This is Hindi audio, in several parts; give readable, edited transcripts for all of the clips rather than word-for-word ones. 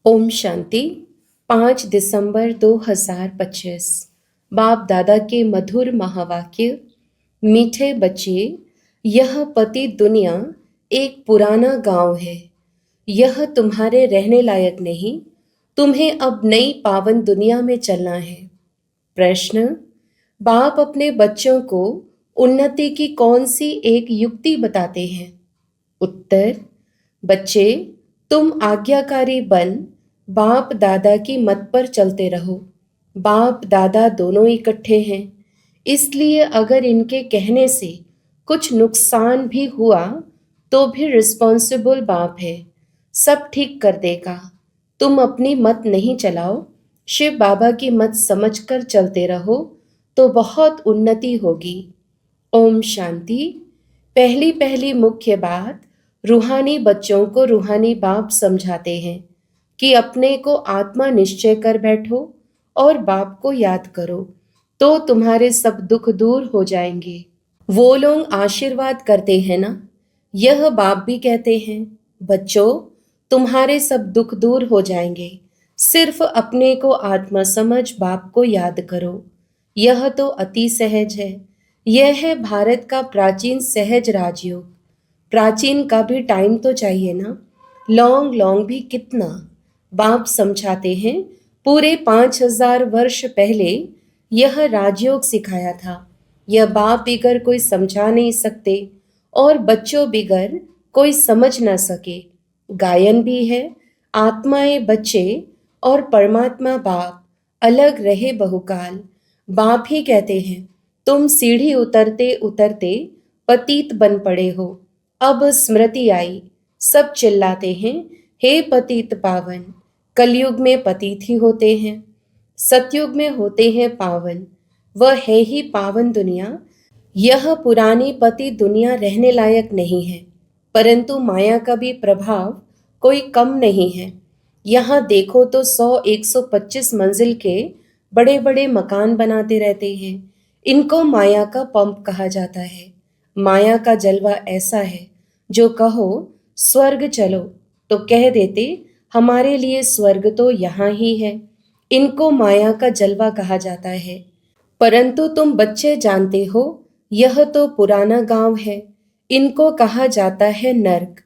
ओम शांति। 5 दिसंबर 2025। बाप दादा के मधुर महावाक्य। मीठे बच्चे, यह पति दुनिया एक पुराना गांव है। यह तुम्हारे रहने लायक नहीं। तुम्हें अब नई पावन दुनिया में चलना है। प्रश्न। बाप अपने बच्चों को उन्नति की कौन सी एक युक्ति बताते हैं? उत्तर। बच्चे, तुम आज्ञाकारी बन बाप दादा की मत पर चलते रहो। बाप दादा दोनों इकट्ठे हैं, इसलिए अगर इनके कहने से कुछ नुकसान भी हुआ तो भी रिस्पॉन्सिबल बाप है, सब ठीक कर देगा। तुम अपनी मत नहीं चलाओ, शिव बाबा की मत समझकर चलते रहो तो बहुत उन्नति होगी। ओम शांति। पहली पहली मुख्य बात, रूहानी बच्चों को रूहानी बाप समझाते हैं कि अपने को आत्मा निश्चय कर बैठो और बाप को याद करो तो तुम्हारे सब दुख दूर हो जाएंगे। वो लोग आशीर्वाद करते हैं ना, यह बाप भी कहते हैं, बच्चों तुम्हारे सब दुख दूर हो जाएंगे, सिर्फ अपने को आत्मा समझ बाप को याद करो। यह तो अति सहज है। यह है भारत का प्राचीन सहज राजयोग। प्राचीन का भी टाइम तो चाहिए ना, लॉन्ग लॉन्ग भी कितना। बाप समझाते हैं पूरे 5000 वर्ष पहले यह राजयोग सिखाया था। यह बाप बिगर कोई समझा नहीं सकते और बच्चों बिगर कोई समझ ना सके। गायन भी है, आत्माएं बच्चे और परमात्मा बाप अलग रहे बहुकाल। बाप ही कहते हैं तुम सीढ़ी उतरते उतरते पतित बन पड़े हो, अब स्मृति आई। सब चिल्लाते हैं, हे पतित पावन। कलयुग में पतित ही होते हैं, सतयुग में होते हैं पावन। वह है ही पावन दुनिया। यह पुरानी पति दुनिया रहने लायक नहीं है, परंतु माया का भी प्रभाव कोई कम नहीं है। यहाँ देखो तो 100-125 मंजिल के बड़े बड़े मकान बनाते रहते हैं। इनको माया का पंप कहा जाता है। माया का जलवा ऐसा है, जो कहो स्वर्ग चलो तो कह देते हमारे लिए स्वर्ग तो यहाँ ही है। इनको माया का जलवा कहा जाता है। परंतु तुम बच्चे जानते हो, यह तो पुराना गांव है। इनको कहा जाता है नर्क।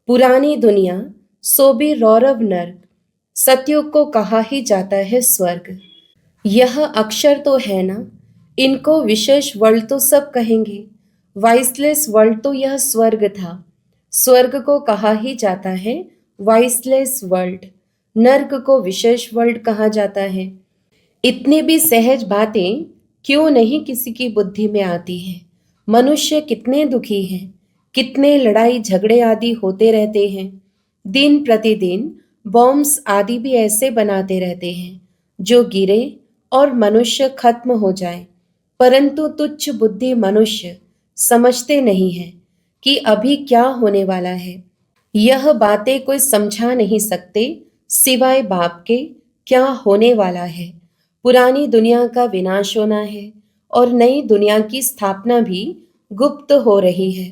पुरानी दुनिया सो भी रौरव नर्क। सतयुग को कहा ही जाता है स्वर्ग। यह अक्षर तो है ना, इनको विशेष वर्ल्ड तो सब कहेंगे। वाइसलेस वर्ल्ड तो यह स्वर्ग था। स्वर्ग को कहा ही जाता है वाइसलेस वर्ल्ड। नर्क को विशेष वर्ल्ड कहा जाता है। इतनी भी सहज बातें क्यों नहीं किसी की बुद्धि में आती हैं? मनुष्य कितने दुखी हैं, कितने लड़ाई झगड़े आदि होते रहते हैं। दिन प्रतिदिन बॉम्ब्स आदि भी ऐसे बनाते रहते हैं जो गिरे और मनुष्य खत्म हो जाए। परंतु तुच्छ बुद्धि मनुष्य समझते नहीं है कि अभी क्या होने वाला है। यह बातें कोई समझा नहीं सकते सिवाय बाप के क्या होने वाला है। पुरानी दुनिया का विनाश होना है और नई दुनिया की स्थापना भी गुप्त हो रही है।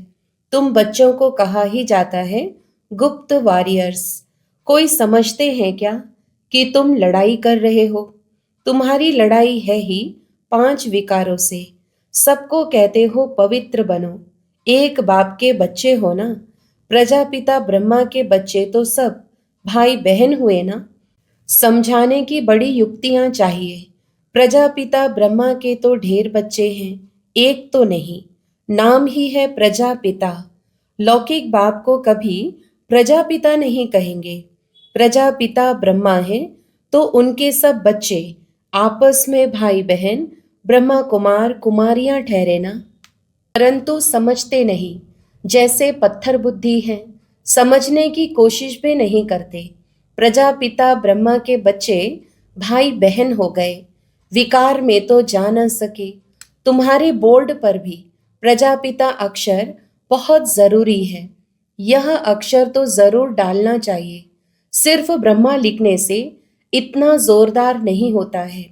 तुम बच्चों को कहा ही जाता है गुप्त वॉरियर्स। कोई समझते हैं क्या कि तुम लड़ाई कर रहे हो? तुम्हारी लड़ाई है ही 5 विकारों से। सबको कहते हो पवित्र बनो, एक बाप के बच्चे हो ना। प्रजापिता ब्रह्मा के बच्चे तो सब भाई बहन हुए ना। समझाने की बड़ी युक्तियां चाहिए। प्रजापिता ब्रह्मा के तो ढेर बच्चे हैं, एक तो नहीं। नाम ही है प्रजापिता। लौकिक बाप को कभी प्रजापिता नहीं कहेंगे। प्रजापिता ब्रह्मा है तो उनके सब बच्चे आपस में भाई बहन ब्रह्मा कुमार कुमारियां ठहरे ना। परंतु समझते नहीं, जैसे पत्थर बुद्धि है, समझने की कोशिश भी नहीं करते। प्रजापिता ब्रह्मा के बच्चे भाई बहन हो गए, विकार में तो जा न सके। तुम्हारे बोर्ड पर भी प्रजापिता अक्षर बहुत जरूरी है। यह अक्षर तो जरूर डालना चाहिए। सिर्फ ब्रह्मा लिखने से इतना जोरदार नहीं होता है,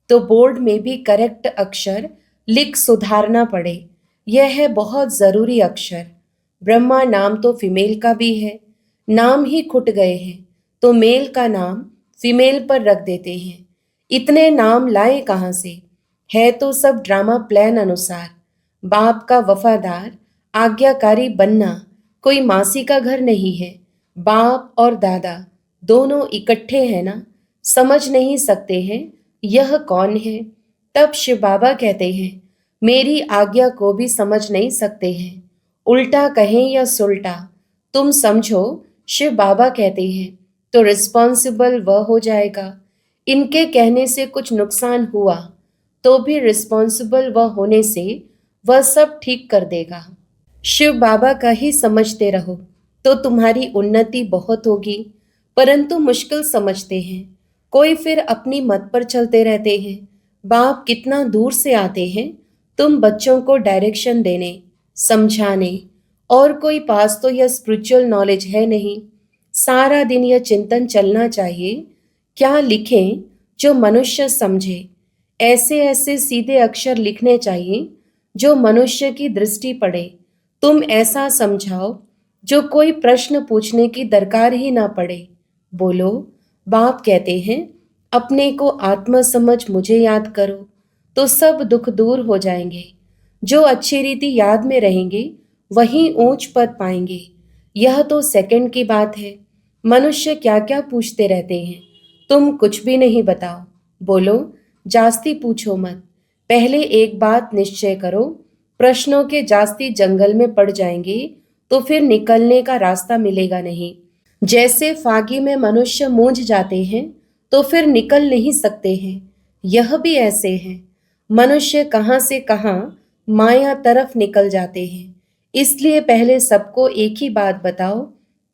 तो बोर्ड में भी करेक्ट अक्षर लिख सुधारना पड़े। यह है बहुत जरूरी अक्षर। ब्रह्मा नाम तो फीमेल का भी है, नाम ही खुट गए हैं। तो मेल का नाम फीमेल पर रख देते हैं। इतने नाम लाए कहाँ से? है तो सब ड्रामा प्लान अनुसार। बाप का वफादार आज्ञाकारी बनना कोई मासी का घर नहीं है। बाप और दादा दोनों इकट्ठे हैं ना, समझ नहीं सकते हैं यह कौन है? तब शिव बाबा कहते हैं मेरी आज्ञा को भी समझ नहीं सकते हैं। उल्टा कहें या सुलटा, तुम समझो शिव बाबा कहते हैं तो रिस्पॉन्सिबल वह हो जाएगा। इनके कहने से कुछ नुकसान हुआ तो भी रिस्पॉन्सिबल वह होने से वह सब ठीक कर देगा। शिव बाबा का ही समझते रहो तो तुम्हारी उन्नति बहुत होगी, परंतु मुश्किल समझते हैं। कोई फिर अपनी मत पर चलते रहते हैं। बाप कितना दूर से आते हैं तुम बच्चों को डायरेक्शन देने, समझाने, और कोई पास तो यह स्पिरिचुअल नॉलेज है नहीं। सारा दिन यह चिंतन चलना चाहिए क्या लिखें जो मनुष्य समझे। ऐसे ऐसे सीधे अक्षर लिखने चाहिए जो मनुष्य की दृष्टि पड़े। तुम ऐसा समझाओ जो कोई प्रश्न पूछने की दरकार ही ना पड़े। बोलो, बाप कहते हैं अपने को आत्मा समझ मुझे याद करो तो सब दुख दूर हो जाएंगे। जो अच्छी रीति याद में रहेंगे वही ऊंच पद पाएंगे। यह तो सेकंड की बात है। मनुष्य क्या क्या पूछते रहते हैं, तुम कुछ भी नहीं बताओ। बोलो, जास्ती पूछो मत। पहले एक बात निश्चय करो, प्रश्नों के जास्ती जंगल में पड़ जाएंगे तो फिर निकलने का रास्ता मिलेगा नहीं। जैसे फागी में मनुष्य मूंझ जाते हैं तो फिर निकल नहीं सकते हैं, यह भी ऐसे है। मनुष्य कहाँ से कहाँ माया तरफ निकल जाते हैं। इसलिए पहले सबको एक ही बात बताओ,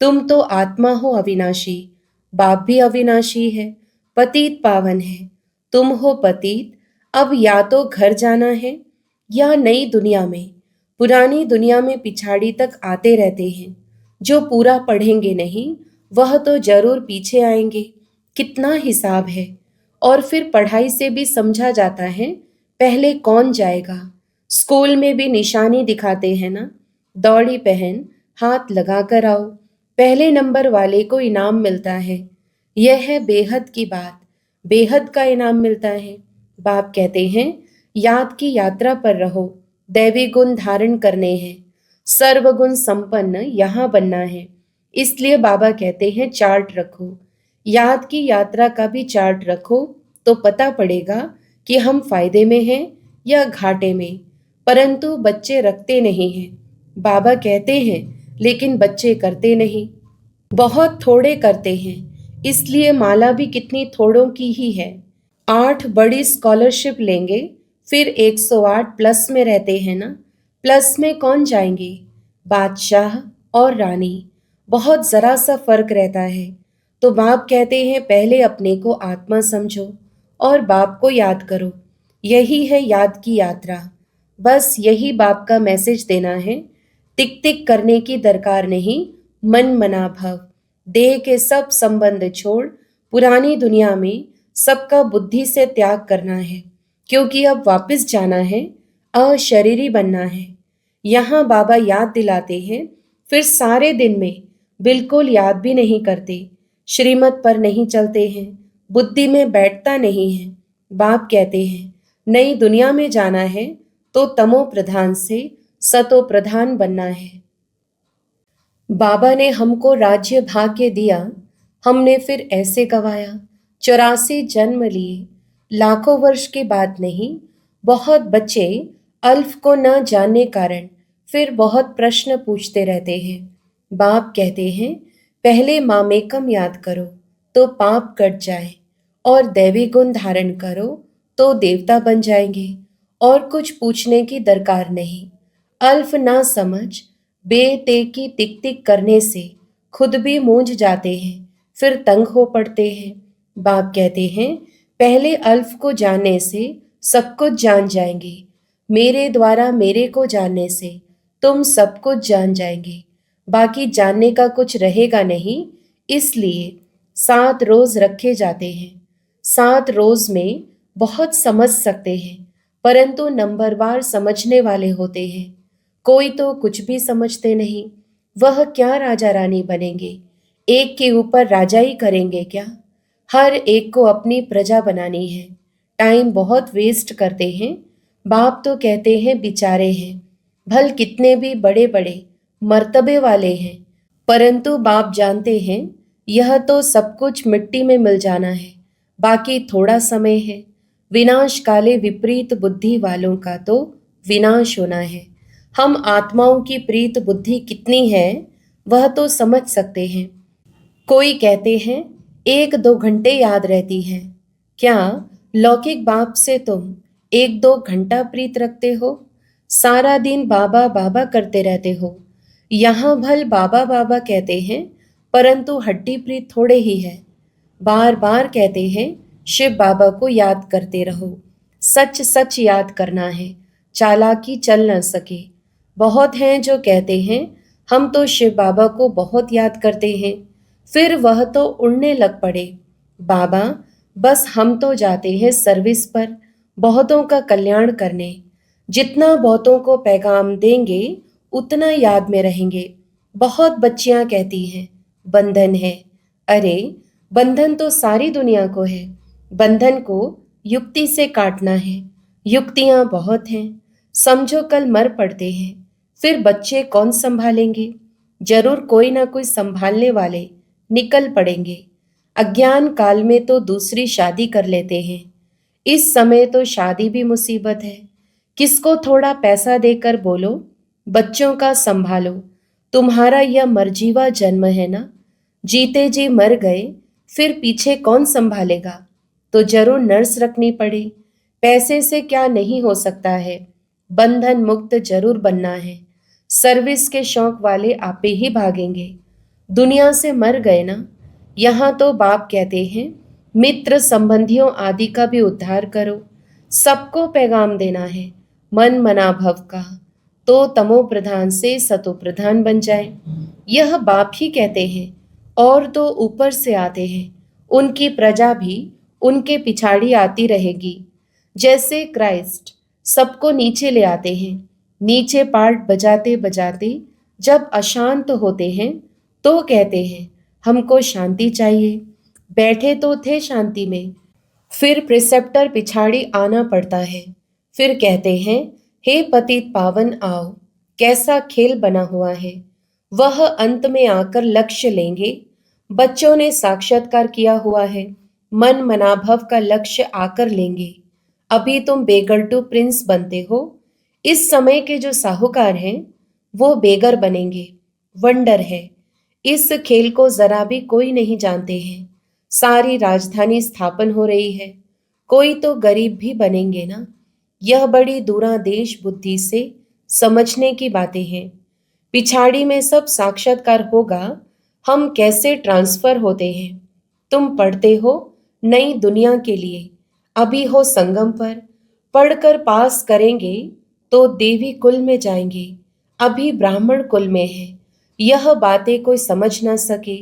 तुम तो आत्मा हो अविनाशी, बाप भी अविनाशी है, पतित पावन है। तुम हो पतित, अब या तो घर जाना है या नई दुनिया में। पुरानी दुनिया में पिछाड़ी तक आते रहते हैं। जो पूरा पढ़ेंगे नहीं वह तो जरूर पीछे आएंगे। कितना हिसाब है। और फिर पढ़ाई से भी समझा जाता है पहले कौन जाएगा। स्कूल में भी निशानी दिखाते हैं ना, दौड़ी पहन, हाथ लगा कर आओ, पहले नंबर वाले को इनाम मिलता है। यह है बेहद की बात, बेहद का इनाम मिलता है। बाप कहते हैं याद की यात्रा पर रहो, दैवी गुण धारण करने हैं, सर्वगुण संपन्न यहाँ बनना है। इसलिए बाबा कहते हैं चार्ट रखो, याद की यात्रा का भी चार्ट रखो तो पता पड़ेगा कि हम फायदे में हैं या घाटे में। परंतु बच्चे रखते नहीं हैं। बाबा कहते हैं लेकिन बच्चे करते नहीं, बहुत थोड़े करते हैं। इसलिए माला भी कितनी थोड़ों की ही है। 8 बड़ी स्कॉलरशिप लेंगे फिर 108 प्लस में रहते हैं ना। प्लस में कौन जाएंगे? बादशाह और रानी, बहुत जरा सा फर्क रहता है। तो बाप कहते हैं पहले अपने को आत्मा समझो और बाप को याद करो। यही है याद की यात्रा। बस यही बाप का मैसेज देना है। टिक टिक करने की दरकार नहीं, मन मना भव। देह के सब संबंध छोड़ पुरानी दुनिया में सबका बुद्धि से त्याग करना है, क्योंकि अब वापस जाना है, अशरीरी बनना है। यहाँ बाबा याद दिलाते हैं फिर सारे दिन में बिल्कुल याद भी नहीं करते, श्रीमत पर नहीं चलते हैं, बुद्धि में बैठता नहीं है। बाप कहते हैं नई दुनिया में जाना है तो तमो प्रधान से सतो प्रधान बनना है। बाबा ने हमको राज्य भाग्य दिया, हमने फिर ऐसे गवाया। 84 जन्म लिए, लाखों वर्ष के बाद नहीं। बहुत बच्चे अल्फ को न जानने कारण फिर बहुत प्रश्न पूछते रहते हैं। बाप कहते हैं पहले मामेकम याद करो तो पाप कट जाए, और दैवी गुण धारण करो तो देवता बन जाएंगे। और कुछ पूछने की दरकार नहीं। अल्फ ना समझ बेते की टिक टिक करने से खुद भी मूंझ जाते हैं, फिर तंग हो पड़ते हैं। बाप कहते हैं पहले अल्फ को जानने से सब कुछ जान जाएंगे। मेरे द्वारा मेरे को जानने से तुम सब कुछ जान जाएंगे। बाकी जानने का कुछ रहेगा नहीं। इसलिए 7 रोज रखे जाते हैं। 7 रोज में बहुत समझ सकते हैं, परंतु नंबरवार समझने वाले होते हैं। कोई तो कुछ भी समझते नहीं, वह क्या राजा रानी बनेंगे। एक के ऊपर राजाई करेंगे क्या? हर एक को अपनी प्रजा बनानी है। टाइम बहुत वेस्ट करते हैं। बाप तो कहते हैं बेचारे हैं, भल कितने भी बड़े बड़े मर्तबे वाले हैं, परंतु बाप जानते हैं यह तो सब कुछ मिट्टी में मिल जाना है, बाकी थोड़ा समय है। विनाश काले विपरीत बुद्धि वालों का तो विनाश होना है। हम आत्माओं की प्रीत बुद्धि कितनी है वह तो समझ सकते हैं। कोई कहते हैं 1-2 घंटे याद रहती है। क्या लौकिक बाप से तुम 1-2 घंटा प्रीत रखते हो? सारा दिन बाबा बाबा करते रहते हो। यहाँ भल बाबा बाबा कहते हैं, परंतु हड्डी प्रीत थोड़े ही है। बार बार कहते हैं शिव बाबा को याद करते रहो। सच सच याद करना है, चालाकी चल न सके। बहुत हैं जो कहते हैं हम तो शिव बाबा को बहुत याद करते हैं, फिर वह तो उड़ने लग पड़े। बाबा बस हम तो जाते हैं सर्विस पर, बहुतों का कल्याण करने। जितना बहुतों को पैगाम देंगे उतना याद में रहेंगे। बहुत बच्चियां कहती हैं बंधन है। अरे बंधन तो सारी दुनिया को है। बंधन को युक्ति से काटना है। युक्तियां बहुत हैं। समझो कल मर पड़ते हैं, फिर बच्चे कौन संभालेंगे? जरूर कोई ना कोई संभालने वाले निकल पड़ेंगे। अज्ञान काल में तो दूसरी शादी कर लेते हैं। इस समय तो शादी भी मुसीबत है। किसको थोड़ा पैसा देकर बोलो बच्चों का संभालो। तुम्हारा यह मरजीवा जन्म है ना, जीते जी मर गए फिर पीछे कौन संभालेगा? तो जरूर नर्स रखनी पड़े। पैसे से क्या नहीं हो सकता है। बंधन मुक्त जरूर बनना है। सर्विस के शौक वाले आपे ही भागेंगे। दुनिया से मर गए ना। यहाँ तो बाप कहते हैं मित्र संबंधियों आदि का भी उद्धार करो। सबको पैगाम देना है मन मना भव का, तो तमो प्रधान से सतो प्रधान बन जाए। यह बाप ही कहते हैं और तो ऊपर से आते हैं। उनकी प्रजा भी उनके पिछाड़ी आती रहेगी। जैसे क्राइस्ट सबको नीचे ले आते हैं। नीचे पार्ट बजाते बजाते जब अशांत होते हैं तो कहते हैं हमको शांति चाहिए। बैठे तो थे शांति में, फिर प्रिसेप्टर पिछाड़ी आना पड़ता है। फिर कहते हैं हे पतित पावन आओ, कैसा खेल बना हुआ है। वह अंत में आकर लक्ष्य लेंगे। बच्चों ने साक्षात्कार किया हुआ है, मन मनाभव का लक्ष्य आकर लेंगे। अभी तुम बेगर टू प्रिंस बनते हो। इस समय के जो साहूकार हैं वो बेगर बनेंगे। वंडर है। इस खेल को जरा भी कोई नहीं जानते हैं। सारी राजधानी स्थापन हो रही है। कोई तो गरीब भी बनेंगे ना। यह बड़ी दूरादेश बुद्धि से समझने की बातें हैं। पिछाड़ी में सब साक्षात्कार होगा। हम कैसे ट्रांसफर होते हैं। तुम पढ़ते हो नई दुनिया के लिए, अभी हो संगम पर। पढ़कर पास करेंगे तो देवी कुल में जाएंगे, अभी ब्राह्मण कुल में है। यह बातें कोई समझ ना सके।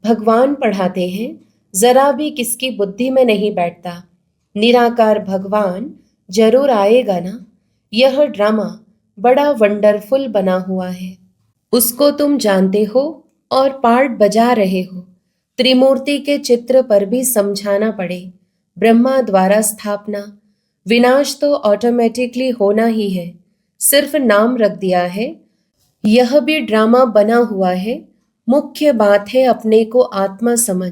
भगवान पढ़ाते हैं, जरा भी किसकी बुद्धि में नहीं बैठता। निराकार भगवान जरूर आएगा ना। यह ड्रामा बड़ा वंडरफुल बना हुआ है, उसको तुम जानते हो और पार्ट बजा रहे हो। त्रिमूर्ति के चित्र पर भी समझाना पड़े। ब्रह्मा द्वारा स्थापना, विनाश तो ऑटोमेटिकली होना ही है, सिर्फ नाम रख दिया है। यह भी ड्रामा बना हुआ है। मुख्य बात है अपने को आत्मा समझ।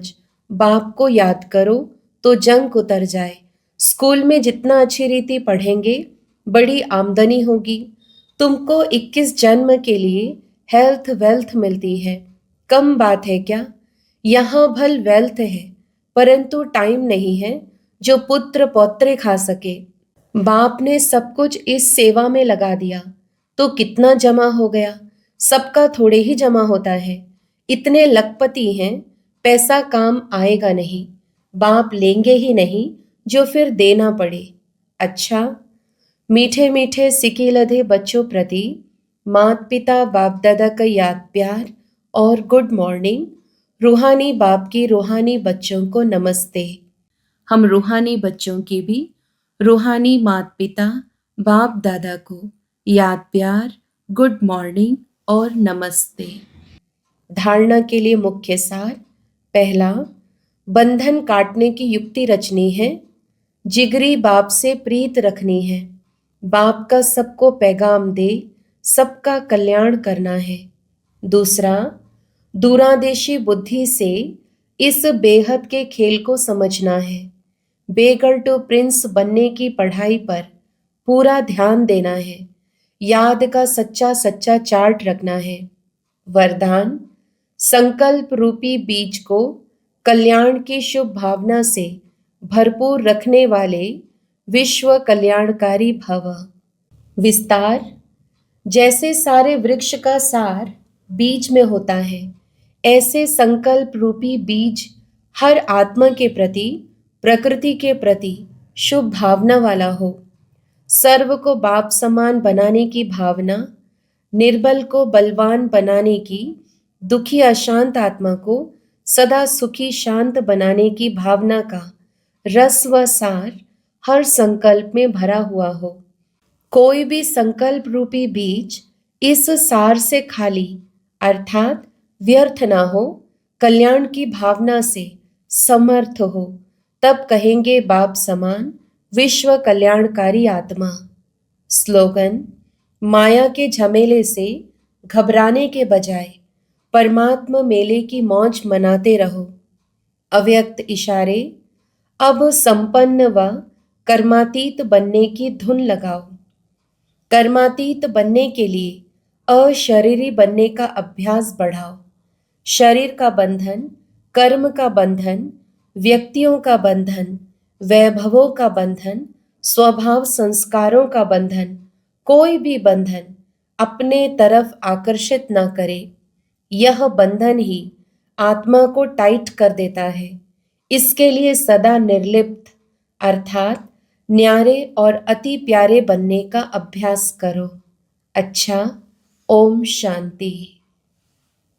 बाप को याद करो तो जंग उतर जाए। स्कूल में जितना अच्छी रीति पढ़ेंगे बड़ी आमदनी होगी। तुमको 21 जन्म के लिए हेल्थ वेल्थ मिलती है। कम बात है क्या? यहाँ भल वेल्थ है, परंतु टाइम नहीं है जो पुत्र पौत्रे खा सके। बाप ने सब कुछ इस सेवा में लगा दिया तो कितना जमा हो गया। सबका थोड़े ही जमा होता है। इतने लखपति हैं, पैसा काम आएगा नहीं। बाप लेंगे ही नहीं जो फिर देना पड़े। अच्छा, मीठे मीठे सिके लधे बच्चों प्रति मात पिता बाप दादा का याद प्यार और गुड मॉर्निंग। रूहानी बाप की रूहानी बच्चों को नमस्ते। हम रूहानी बच्चों की भी रूहानी मात पिता बाप दादा को याद प्यार, गुड मॉर्निंग और नमस्ते। धारणा के लिए मुख्य सार। पहला, बंधन काटने की युक्ति रचनी है। जिगरी बाप से प्रीत रखनी है। बाप का सबको पैगाम दे, सबका कल्याण करना है। दूसरा, दूरादेशी बुद्धि से इस बेहद के खेल को समझना है। बेगर टू प्रिंस बनने की पढ़ाई पर पूरा ध्यान देना है। याद का सच्चा सच्चा चार्ट रखना है। वरदान, संकल्प रूपी बीज को कल्याण की शुभ भावना से भरपूर रखने वाले विश्व कल्याणकारी भव। विस्तार, जैसे सारे वृक्ष का सार बीज में होता है, ऐसे संकल्प रूपी बीज हर आत्मा के प्रति, प्रकृति के प्रति शुभ भावना वाला हो। सर्व को बाप समान बनाने की भावना, निर्बल को बलवान बनाने की, दुखी अशांत आत्मा को सदा सुखी शांत बनाने की भावना का रस व सार हर संकल्प में भरा हुआ हो। कोई भी संकल्प रूपी बीज इस सार से खाली अर्थात व्यर्थ ना हो, कल्याण की भावना से समर्थ हो, तब कहेंगे बाप समान विश्व कल्याणकारी आत्मा। स्लोगन, माया के झमेले से घबराने के बजाय परमात्मा मेले की मौज मनाते रहो। अव्यक्त इशारे, अब संपन्न व कर्मातीत बनने की धुन लगाओ। कर्मातीत बनने के लिए अशरीरी बनने का अभ्यास बढ़ाओ। शरीर का बंधन, कर्म का बंधन, व्यक्तियों का बंधन, वैभवों का बंधन, स्वभाव संस्कारों का बंधन, कोई भी बंधन अपने तरफ आकर्षित न करे। यह बंधन ही आत्मा को टाइट कर देता है। इसके लिए सदा निर्लिप्त अर्थात न्यारे और अति प्यारे बनने का अभ्यास करो। अच्छा, ओम शांति।